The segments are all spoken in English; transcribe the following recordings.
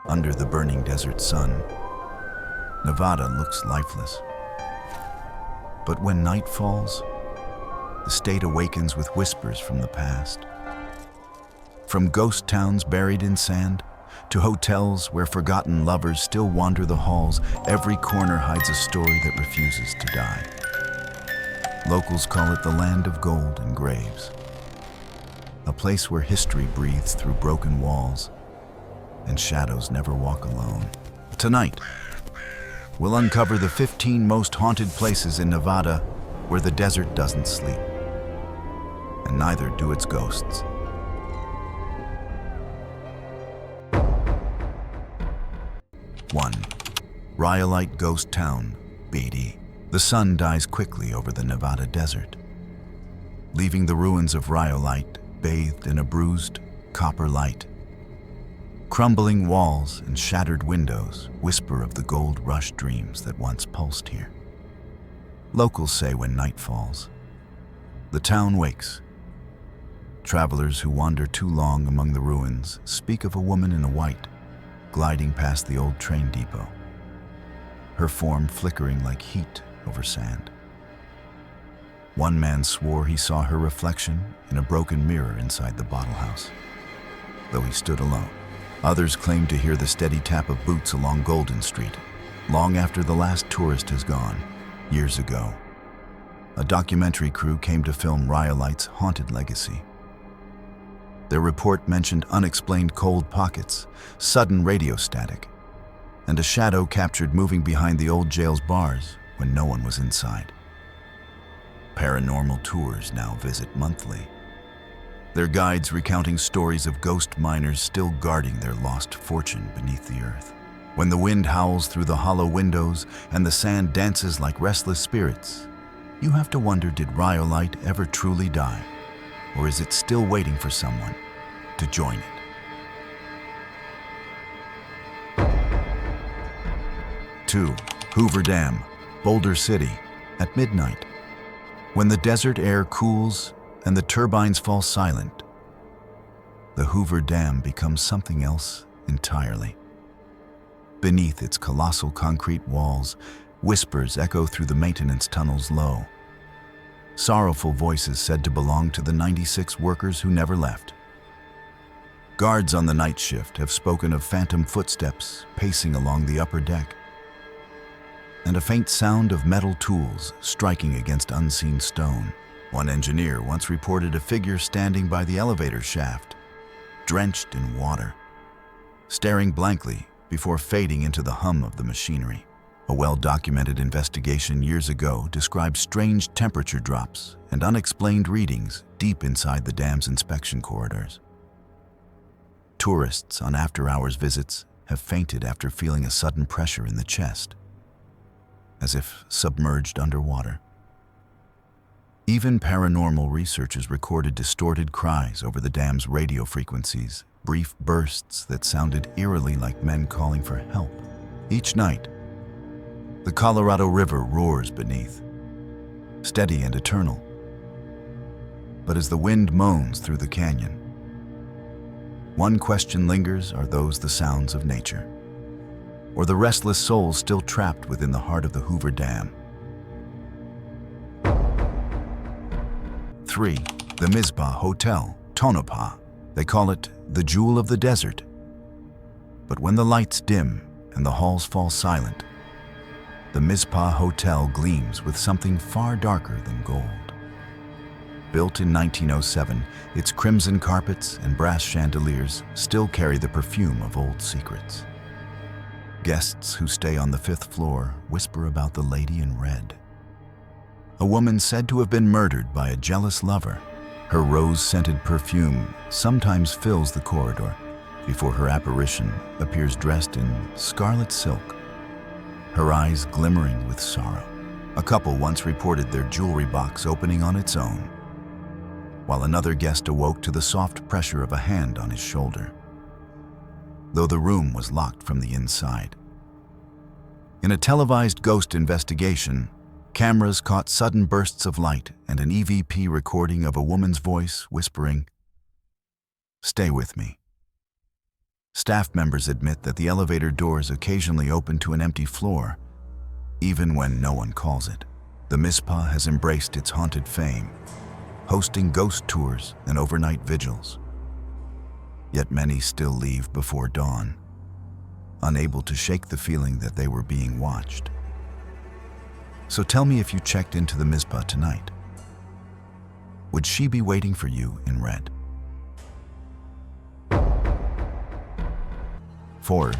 Under the burning desert sun, Nevada looks lifeless. But when night falls, the state awakens with whispers from the past. From ghost towns buried in sand to hotels where forgotten lovers still wander the halls, every corner hides a story that refuses to die. Locals call it the land of gold and graves, a place where history breathes through broken walls and shadows never walk alone. Tonight, we'll uncover the 15 most haunted places in Nevada where the desert doesn't sleep, and neither do its ghosts. One, Rhyolite Ghost Town, Beatty. The sun dies quickly over the Nevada desert, leaving the ruins of Rhyolite bathed in a bruised copper light. Crumbling walls and shattered windows whisper of the gold rush dreams that once pulsed here. Locals say when night falls, the town wakes. Travelers who wander too long among the ruins speak of a woman in a white, gliding past the old train depot, her form flickering like heat over sand. One man swore he saw her reflection in a broken mirror inside the bottle house, though he stood alone. Others claim to hear the steady tap of boots along Golden Street, long after the last tourist has gone. Years ago, a documentary crew came to film Rhyolite's haunted legacy. Their report mentioned unexplained cold pockets, sudden radio static, and a shadow captured moving behind the old jail's bars when no one was inside. Paranormal tours now visit monthly, their guides recounting stories of ghost miners still guarding their lost fortune beneath the earth. When the wind howls through the hollow windows and the sand dances like restless spirits, you have to wonder, did Rhyolite ever truly die? Or is it still waiting for someone to join it? 2. Hoover Dam, Boulder City, at midnight. When the desert air cools and the turbines fall silent, the Hoover Dam becomes something else entirely. Beneath its colossal concrete walls, whispers echo through the maintenance tunnels low. Sorrowful voices said to belong to the 96 workers who never left. Guards on the night shift have spoken of phantom footsteps pacing along the upper deck, and a faint sound of metal tools striking against unseen stone. One engineer once reported a figure standing by the elevator shaft, drenched in water, staring blankly before fading into the hum of the machinery. A well-documented investigation years ago described strange temperature drops and unexplained readings deep inside the dam's inspection corridors. Tourists on after-hours visits have fainted after feeling a sudden pressure in the chest, as if submerged underwater. Even paranormal researchers recorded distorted cries over the dam's radio frequencies, brief bursts that sounded eerily like men calling for help. Each night, the Colorado River roars beneath, steady and eternal. But as the wind moans through the canyon, one question lingers: are those the sounds of nature, or the restless souls still trapped within the heart of the Hoover Dam? 3. The Mizpah Hotel, Tonopah. They call it the jewel of the desert. But when the lights dim and the halls fall silent, the Mizpah Hotel gleams with something far darker than gold. Built in 1907, its crimson carpets and brass chandeliers still carry the perfume of old secrets. Guests who stay on the 5th floor whisper about the lady in red, a woman said to have been murdered by a jealous lover. Her rose-scented perfume sometimes fills the corridor before her apparition appears dressed in scarlet silk, her eyes glimmering with sorrow. A couple once reported their jewelry box opening on its own, while another guest awoke to the soft pressure of a hand on his shoulder, though the room was locked from the inside. In a televised ghost investigation, cameras caught sudden bursts of light and an EVP recording of a woman's voice whispering, "Stay with me. Staff members admit that the elevator doors occasionally open to an empty floor, even when no one calls it. The Mizpah has embraced its haunted fame, hosting ghost tours and overnight vigils. Yet many still leave before dawn, unable to shake the feeling that they were being watched. So tell me, if you checked into the Mizpah tonight, would she be waiting for you in red? 4.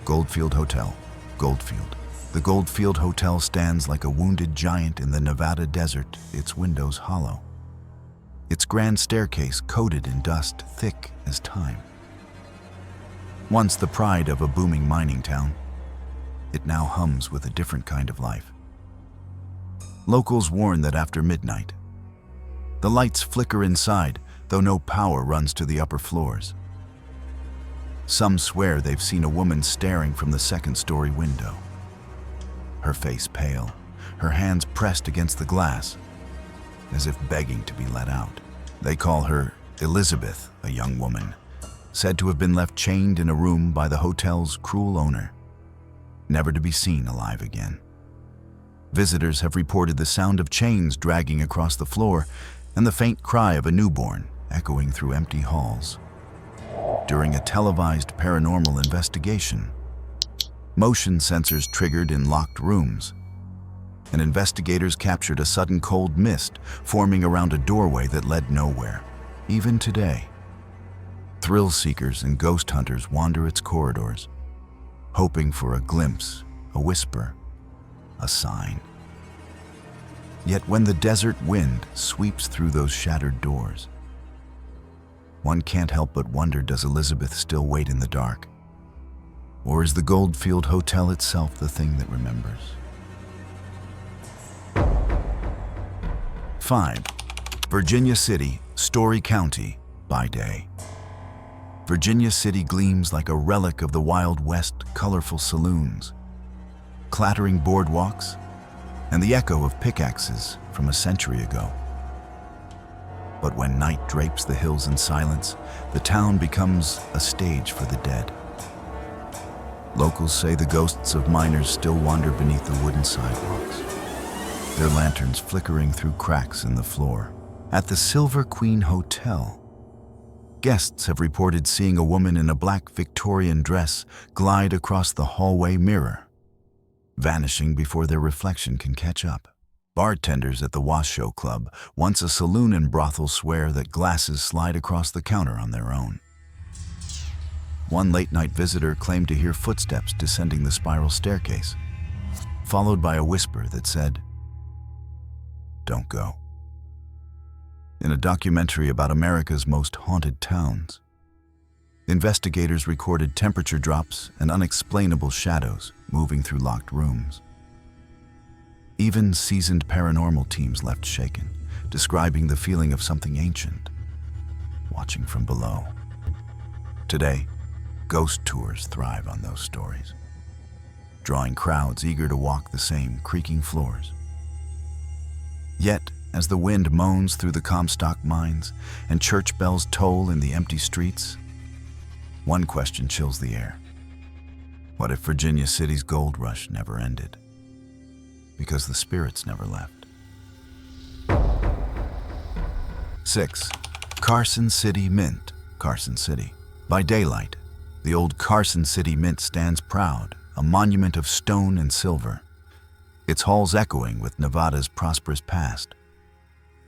Goldfield Hotel, Goldfield. The Goldfield Hotel stands like a wounded giant in the Nevada desert, its windows hollow. Its grand staircase coated in dust thick as time. Once the pride of a booming mining town, it now hums with a different kind of life. Locals warn that after midnight, the lights flicker inside, though no power runs to the upper floors. Some swear they've seen a woman staring from the second-story window. Her face pale, her hands pressed against the glass, as if begging to be let out. They call her Elizabeth, a young woman, said to have been left chained in a room by the hotel's cruel owner, never to be seen alive again. Visitors have reported the sound of chains dragging across the floor and the faint cry of a newborn echoing through empty halls. During a televised paranormal investigation, motion sensors triggered in locked rooms, and investigators captured a sudden cold mist forming around a doorway that led nowhere. Even today, thrill seekers and ghost hunters wander its corridors, hoping for a glimpse, a whisper, a sign. Yet when the desert wind sweeps through those shattered doors, one can't help but wonder, does Elizabeth still wait in the dark? Or is the Goldfield Hotel itself the thing that remembers? 5. Virginia City, Story County, by day. Virginia City gleams like a relic of the Wild West, colorful saloons, clattering boardwalks, and the echo of pickaxes from a century ago. But when night drapes the hills in silence, the town becomes a stage for the dead. Locals say the ghosts of miners still wander beneath the wooden sidewalks, their lanterns flickering through cracks in the floor. At the Silver Queen Hotel, guests have reported seeing a woman in a black Victorian dress glide across the hallway mirror, vanishing before their reflection can catch up. Bartenders at the Washoe Club, once a saloon and brothel, swear that glasses slide across the counter on their own. One late-night visitor claimed to hear footsteps descending the spiral staircase, followed by a whisper that said, "Don't go." In a documentary about America's most haunted towns, investigators recorded temperature drops and unexplainable shadows moving through locked rooms. Even seasoned paranormal teams left shaken, describing the feeling of something ancient watching from below. Today, ghost tours thrive on those stories, drawing crowds eager to walk the same creaking floors. Yet, as the wind moans through the Comstock mines and church bells toll in the empty streets, one question chills the air. What if Virginia City's gold rush never ended? Because the spirits never left. 6. Carson City Mint, Carson City. By daylight, the old Carson City Mint stands proud, a monument of stone and silver, its halls echoing with Nevada's prosperous past.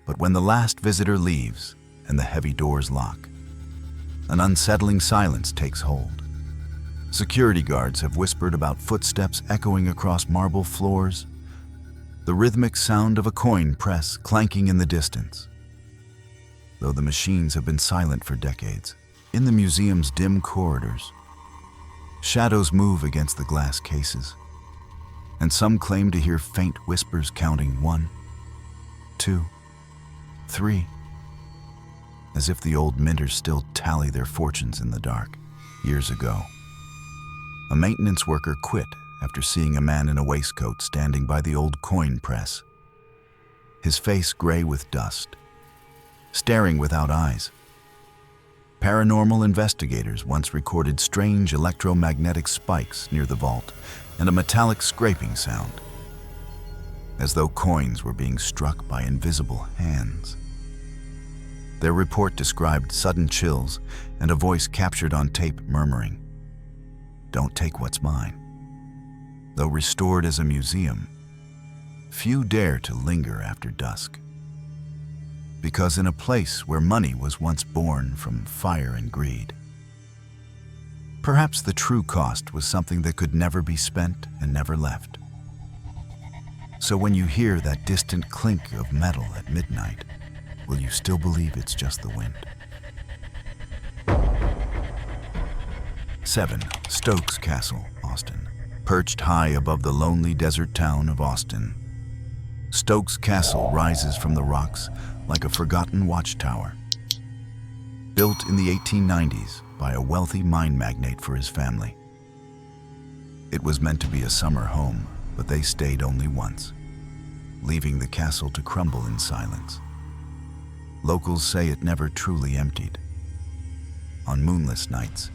But when the last visitor leaves and the heavy doors lock, an unsettling silence takes hold. Security guards have whispered about footsteps echoing across marble floors, the rhythmic sound of a coin press clanking in the distance. Though the machines have been silent for decades, in the museum's dim corridors, shadows move against the glass cases, and some claim to hear faint whispers counting 1, 2, 3, as if the old minters still tally their fortunes in the dark. Years ago, a maintenance worker quit after seeing a man in a waistcoat standing by the old coin press, his face gray with dust, staring without eyes. Paranormal investigators once recorded strange electromagnetic spikes near the vault and a metallic scraping sound, as though coins were being struck by invisible hands. Their report described sudden chills and a voice captured on tape murmuring, "Don't take what's mine." Though restored as a museum, few dare to linger after dusk. Because in a place where money was once born from fire and greed, perhaps the true cost was something that could never be spent and never left. So when you hear that distant clink of metal at midnight, will you still believe it's just the wind? 7. Stokes Castle, Austin. Perched high above the lonely desert town of Austin, Stokes Castle rises from the rocks like a forgotten watchtower. Built in the 1890s by a wealthy mine magnate for his family. It was meant to be a summer home, but they stayed only once, leaving the castle to crumble in silence. Locals say it never truly emptied. On moonless nights,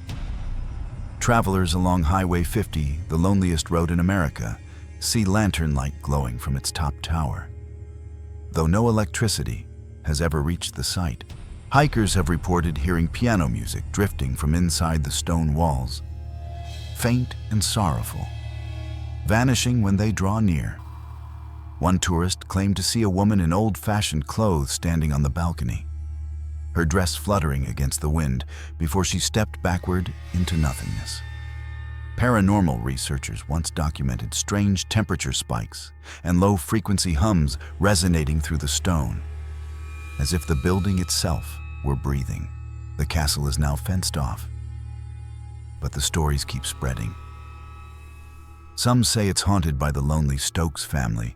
travelers along Highway 50, the loneliest road in America, see lantern light glowing from its top tower. Though no electricity has ever reached the site, hikers have reported hearing piano music drifting from inside the stone walls, faint and sorrowful, vanishing when they draw near. One tourist claimed to see a woman in old-fashioned clothes standing on the balcony, her dress fluttering against the wind before she stepped backward into nothingness. Paranormal researchers once documented strange temperature spikes and low-frequency hums resonating through the stone, as if the building itself were breathing. The castle is now fenced off, but the stories keep spreading. Some say it's haunted by the lonely Stokes family.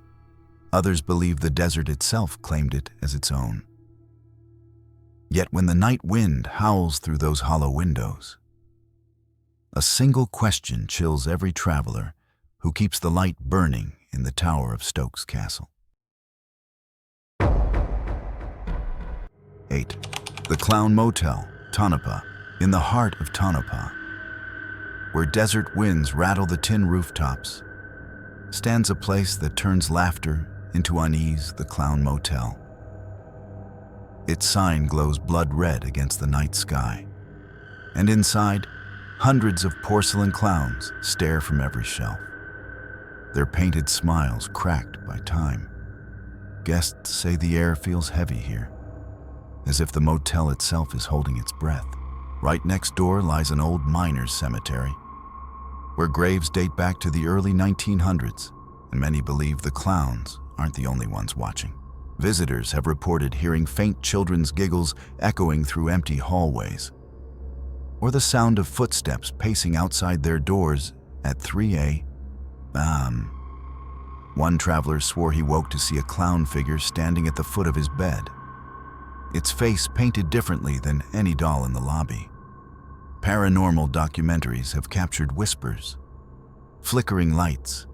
Others believe the desert itself claimed it as its own. Yet when the night wind howls through those hollow windows, a single question chills every traveler who keeps the light burning in the tower of Stokes Castle. 8. The Clown Motel, Tonopah. In the heart of Tonopah, where desert winds rattle the tin rooftops, stands a place that turns laughter into unease, the Clown Motel. Its sign glows blood red against the night sky, and inside, hundreds of porcelain clowns stare from every shelf, their painted smiles cracked by time. Guests say the air feels heavy here, as if the motel itself is holding its breath. Right next door lies an old miners' cemetery, where graves date back to the early 1900s, and many believe the clowns aren't the only ones watching. Visitors have reported hearing faint children's giggles echoing through empty hallways, or the sound of footsteps pacing outside their doors at 3 a.m. One traveler swore he woke to see a clown figure standing at the foot of his bed, its face painted differently than any doll in the lobby. Paranormal documentaries have captured whispers, flickering lights,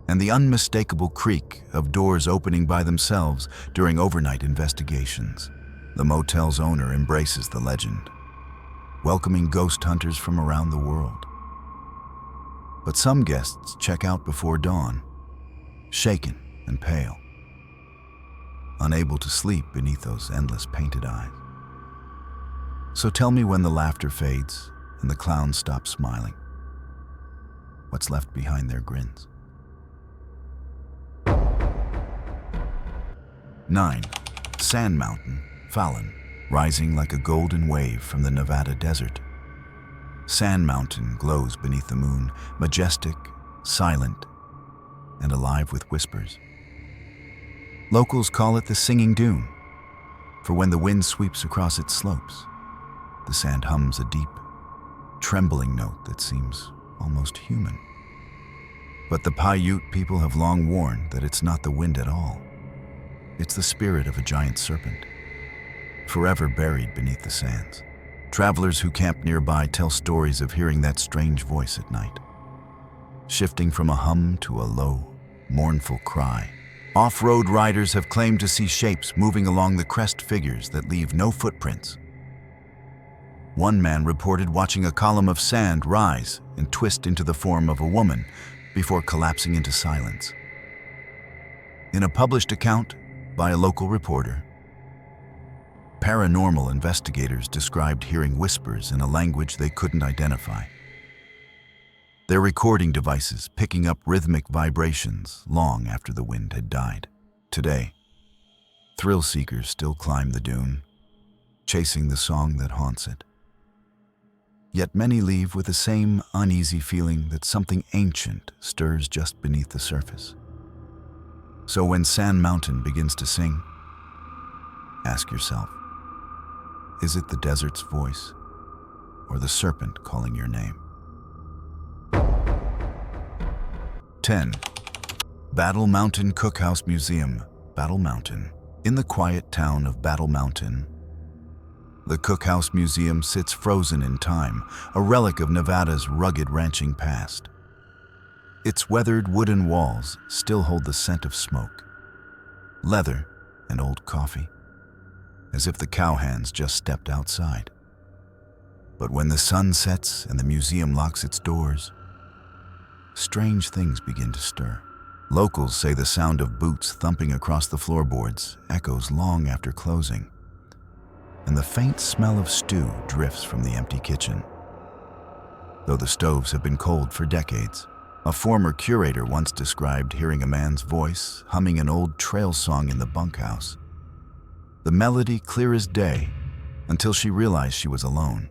and the unmistakable creak of doors opening by themselves during overnight investigations. The motel's owner embraces the legend, welcoming ghost hunters from around the world. But some guests check out before dawn, shaken and pale, unable to sleep beneath those endless painted eyes. So tell me, when the laughter fades and the clowns stop smiling, what's left behind their grins? 9. Sand Mountain, Fallon. Rising like a golden wave from the Nevada desert, Sand Mountain glows beneath the moon, majestic, silent, and alive with whispers. Locals call it the Singing Dune, for when the wind sweeps across its slopes, the sand hums a deep, trembling note that seems almost human. But the Paiute people have long warned that it's not the wind at all. It's the spirit of a giant serpent, forever buried beneath the sands. Travelers who camp nearby tell stories of hearing that strange voice at night, shifting from a hum to a low, mournful cry. Off-road riders have claimed to see shapes moving along the crest figures that leave no footprints, One man reported watching a column of sand rise and twist into the form of a woman before collapsing into silence. In a published account by a local reporter, paranormal investigators described hearing whispers in a language they couldn't identify. Their recording devices picking up rhythmic vibrations long after the wind had died. Today, thrill seekers still climb the dune, chasing the song that haunts it. Yet many leave with the same uneasy feeling that something ancient stirs just beneath the surface. So when Sand Mountain begins to sing, ask yourself, is it the desert's voice or the serpent calling your name? 10. Battle Mountain Cookhouse Museum, Battle Mountain. In the quiet town of Battle Mountain, the Cookhouse Museum sits frozen in time, a relic of Nevada's rugged ranching past. Its weathered wooden walls still hold the scent of smoke, leather, and old coffee, as if the cowhands just stepped outside. But when the sun sets and the museum locks its doors, strange things begin to stir. Locals say the sound of boots thumping across the floorboards echoes long after closing, and the faint smell of stew drifts from the empty kitchen. Though the stoves have been cold for decades, a former curator once described hearing a man's voice humming an old trail song in the bunkhouse. The melody clear as day, until she realized she was alone.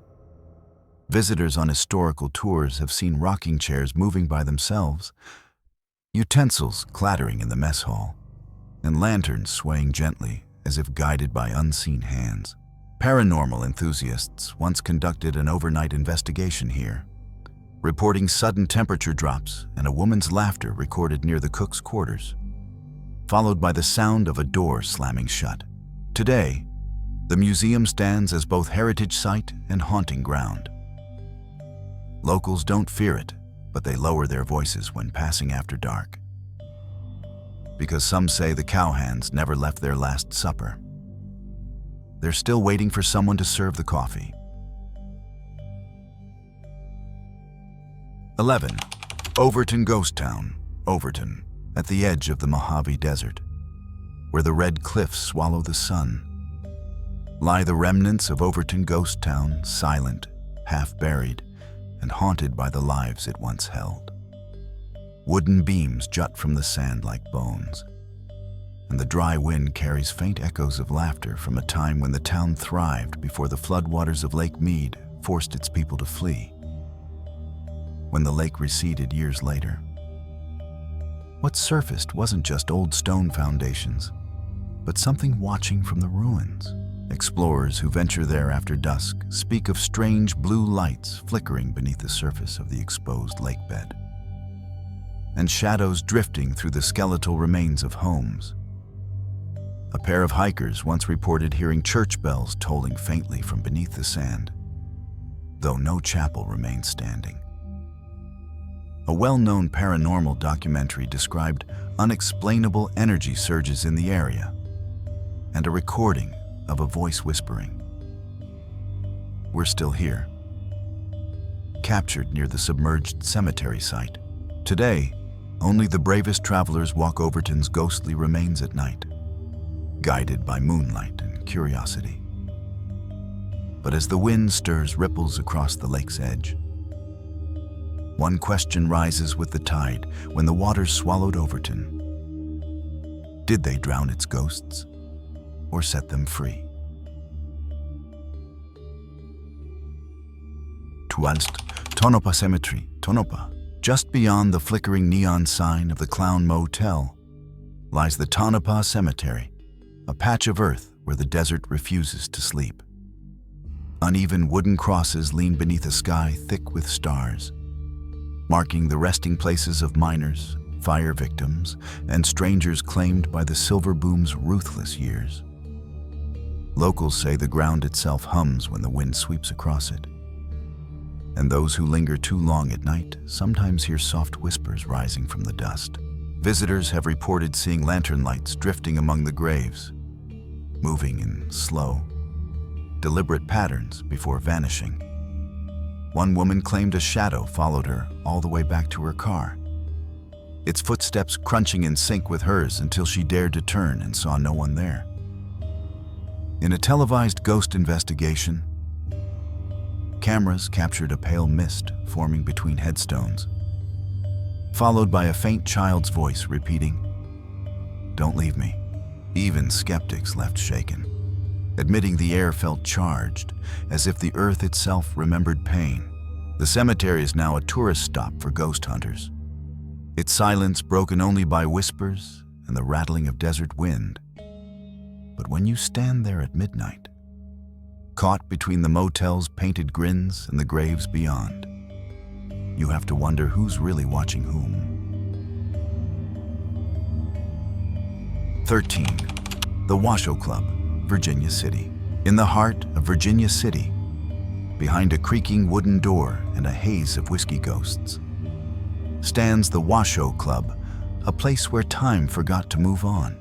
Visitors on historical tours have seen rocking chairs moving by themselves, utensils clattering in the mess hall, and lanterns swaying gently as if guided by unseen hands. Paranormal enthusiasts once conducted an overnight investigation here, reporting sudden temperature drops and a woman's laughter recorded near the cook's quarters, followed by the sound of a door slamming shut. Today, the museum stands as both heritage site and haunting ground. Locals don't fear it, but they lower their voices when passing after dark, because some say the cowhands never left their last supper. They're still waiting for someone to serve the coffee. 11. Overton Ghost Town, Overton, at the edge of the Mojave Desert, where the red cliffs swallow the sun, lie the remnants of Overton Ghost Town, silent, half-buried, and haunted by the lives it once held. Wooden beams jut from the sand like bones, and the dry wind carries faint echoes of laughter from a time when the town thrived before the floodwaters of Lake Mead forced its people to flee. When the lake receded years later, what surfaced wasn't just old stone foundations, but something watching from the ruins. Explorers who venture there after dusk speak of strange blue lights flickering beneath the surface of the exposed lakebed, and shadows drifting through the skeletal remains of homes. A pair of hikers once reported hearing church bells tolling faintly from beneath the sand, though no chapel remained standing. A well-known paranormal documentary described unexplainable energy surges in the area, and a recording of a voice whispering, "We're still here," captured near the submerged cemetery site. Today, only the bravest travelers walk Overton's ghostly remains at night, guided by moonlight and curiosity. But as the wind stirs ripples across the lake's edge, one question rises with the tide when the waters swallowed Overton. Did they drown its ghosts or set them free? 12. Tonopah Cemetery, Tonopah. Just beyond the flickering neon sign of the Clown Motel lies the Tonopah Cemetery, a patch of earth where the desert refuses to sleep. Uneven wooden crosses lean beneath a sky thick with stars, marking the resting places of miners, fire victims, and strangers claimed by the silver boom's ruthless years. Locals say the ground itself hums when the wind sweeps across it, and those who linger too long at night sometimes hear soft whispers rising from the dust. Visitors have reported seeing lantern lights drifting among the graves, moving in slow, deliberate patterns before vanishing. One woman claimed a shadow followed her all the way back to her car, its footsteps crunching in sync with hers until she dared to turn and saw no one there. In a televised ghost investigation, cameras captured a pale mist forming between headstones, followed by a faint child's voice repeating, "Don't leave me." Even skeptics left shaken, admitting the air felt charged, as if the earth itself remembered pain. The cemetery is now a tourist stop for ghost hunters, its silence broken only by whispers and the rattling of desert wind. But when you stand there at midnight, caught between the motel's painted grins and the graves beyond, you have to wonder who's really watching whom. 13. The Washoe Club, Virginia City. In the heart of Virginia City, behind a creaking wooden door and a haze of whiskey ghosts, stands the Washoe Club, a place where time forgot to move on.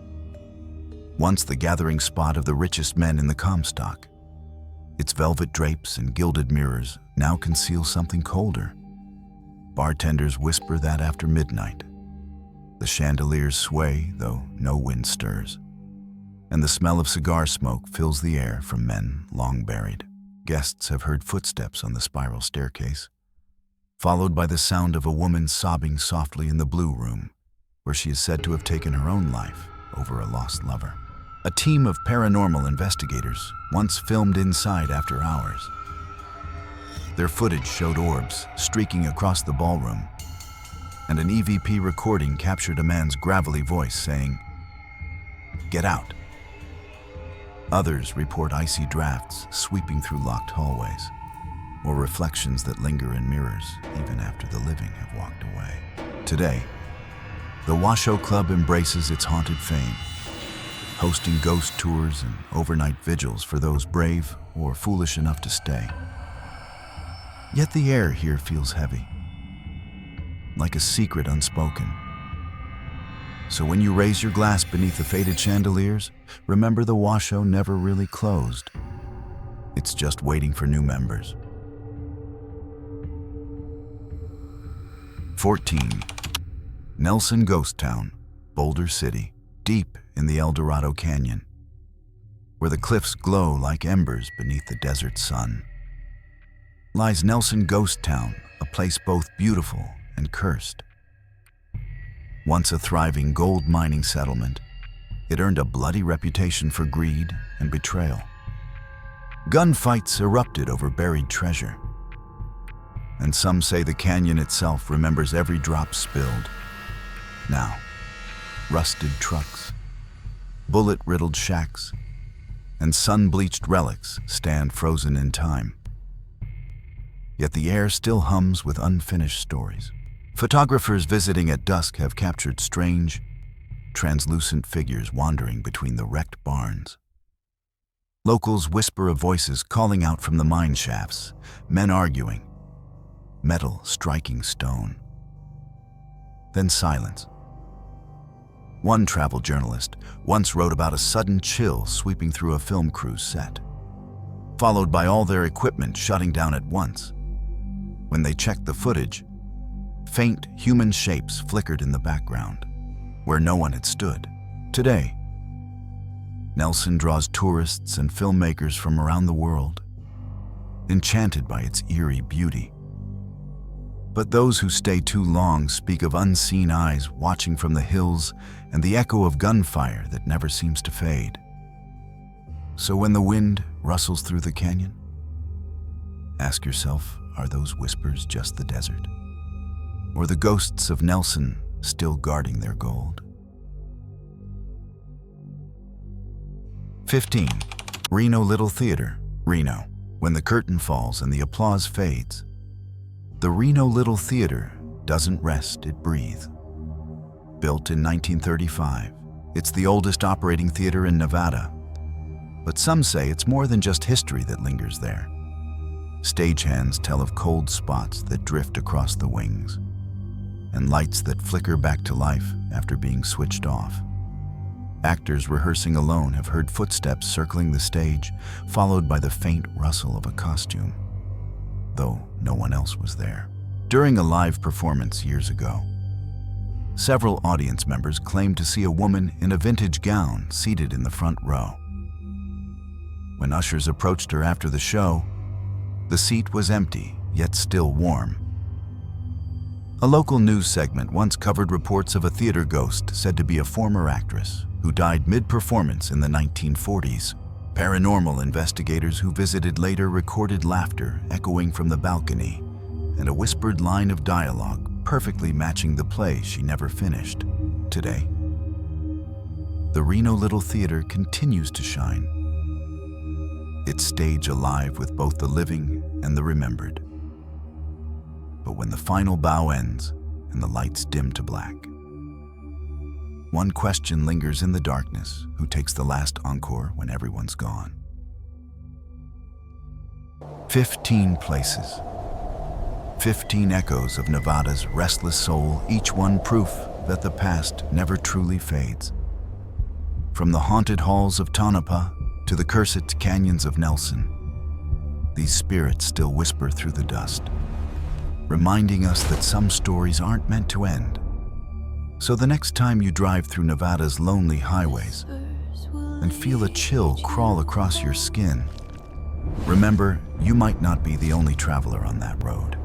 Once the gathering spot of the richest men in the Comstock, its velvet drapes and gilded mirrors now conceal something colder. Bartenders whisper that after midnight, the chandeliers sway, though no wind stirs, and the smell of cigar smoke fills the air from men long buried. Guests have heard footsteps on the spiral staircase, followed by the sound of a woman sobbing softly in the Blue Room, where she is said to have taken her own life over a lost lover. A team of paranormal investigators once filmed inside after hours. Their footage showed orbs streaking across the ballroom, and an EVP recording captured a man's gravelly voice saying, "Get out." Others report icy drafts sweeping through locked hallways, or reflections that linger in mirrors even after the living have walked away. Today, the Washoe Club embraces its haunted fame, hosting ghost tours and overnight vigils for those brave or foolish enough to stay. Yet the air here feels heavy, like a secret unspoken. So when you raise your glass beneath the faded chandeliers, remember the Washoe never really closed. It's just waiting for new members. 14. Nelson Ghost Town, Boulder City, deep in the El Dorado Canyon, where the cliffs glow like embers beneath the desert sun, lies Nelson Ghost Town, a place both beautiful and cursed. Once a thriving gold mining settlement, it earned a bloody reputation for greed and betrayal. Gunfights erupted over buried treasure, and some say the canyon itself remembers every drop spilled. Now, rusted trucks, bullet-riddled shacks, and sun-bleached relics stand frozen in time. Yet the air still hums with unfinished stories. Photographers visiting at dusk have captured strange, translucent figures wandering between the wrecked barns. Locals whisper of voices calling out from the mine shafts, men arguing, metal striking stone. Then silence. One travel journalist once wrote about a sudden chill sweeping through a film crew's set, followed by all their equipment shutting down at once. When they checked the footage, faint human shapes flickered in the background, where no one had stood. Today, Nelson draws tourists and filmmakers from around the world, enchanted by its eerie beauty. But those who stay too long speak of unseen eyes watching from the hills and the echo of gunfire that never seems to fade. So when the wind rustles through the canyon, ask yourself, are those whispers just the desert? Or the ghosts of Nelson still guarding their gold? 15. Reno Little Theater, Reno. When the curtain falls and the applause fades, the Reno Little Theater doesn't rest, it breathes. Built in 1935, it's the oldest operating theater in Nevada. But some say it's more than just history that lingers there. Stagehands tell of cold spots that drift across the wings, and lights that flicker back to life after being switched off. Actors rehearsing alone have heard footsteps circling the stage, followed by the faint rustle of a costume, though no one else was there. During a live performance years ago, several audience members claimed to see a woman in a vintage gown seated in the front row. When ushers approached her after the show, the seat was empty, yet still warm. A local news segment once covered reports of a theater ghost said to be a former actress who died mid-performance in the 1940s. Paranormal investigators who visited later recorded laughter echoing from the balcony and a whispered line of dialogue perfectly matching the play she never finished. Today, the Reno Little Theater continues to shine, its stage alive with both the living and the remembered. But when the final bow ends and the lights dim to black, one question lingers in the darkness: who takes the last encore when everyone's gone? 15 places. 15 echoes of Nevada's restless soul, each one proof that the past never truly fades. From the haunted halls of Tonopah to the cursed canyons of Nelson, these spirits still whisper through the dust, reminding us that some stories aren't meant to end. So the next time you drive through Nevada's lonely highways and feel a chill crawl across your skin, remember, you might not be the only traveler on that road.